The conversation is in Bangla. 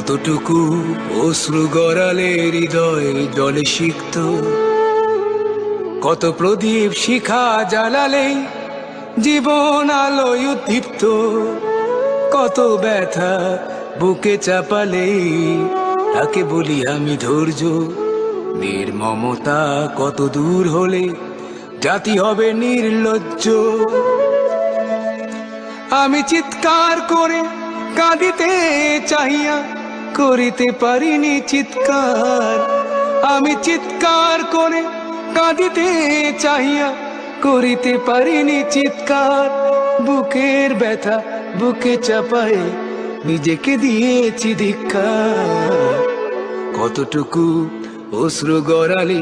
কতটুকু অশ্রু গড়ালে হৃদয় জলে সিক্ত, কত প্রদীপ শিখা জ্বালালে জীবন আলোয় উদ্দীপ্ত, কত ব্যথা বুকে চাপালে তাকে বলি আমি ধৈর্য। নির্মমতা কত দূর হলে জাতি হবে নির্লজ্জ। আমি চিৎকার করে কাঁদিতে চাহিয়া করিতে পারিনি চিৎকার, আমি চিৎকার করে কাঁদিতে চাহিয়া করিতে পারিনি চিৎকার। বুকের ব্যথা বুকে চাপায়ে নিজেকে দিয়েছি ধিক্কার। কতটুকু অশ্রু গড়ালে